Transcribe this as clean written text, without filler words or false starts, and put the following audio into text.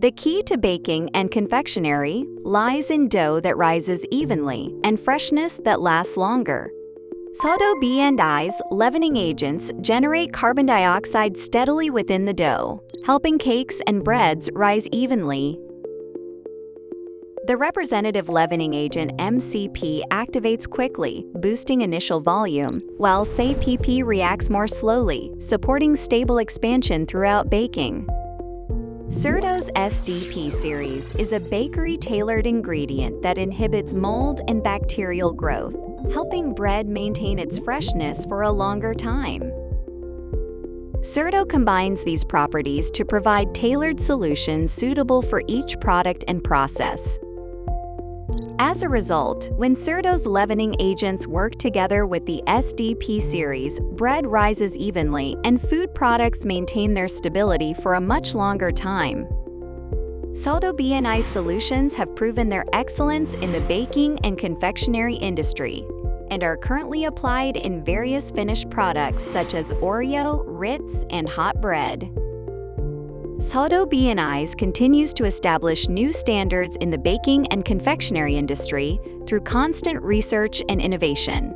The key to baking and confectionery lies in dough that rises evenly and freshness that lasts longer. Seodo BNI's leavening agents generate carbon dioxide steadily within the dough, helping cakes and breads rise evenly. The representative leavening agent MCP activates quickly, boosting initial volume, while SAPP reacts more slowly, supporting stable expansion throughout baking. Seodo's SDP series is a bakery-tailored ingredient that inhibits mold and bacterial growth, helping bread maintain its freshness for a longer time. Seodo combines these properties to provide tailored solutions suitable for each product and process. As a result, when Seodo's leavening agents work together with the SDP series, bread rises evenly and food products maintain their stability for a much longer time. Seodo BNI solutions have proven their excellence in the baking and confectionery industry and are currently applied in various finished products such as Oreo, Ritz, and hot bread. Seodo BNI continues to establish new standards in the baking and confectionery industry through constant research and innovation.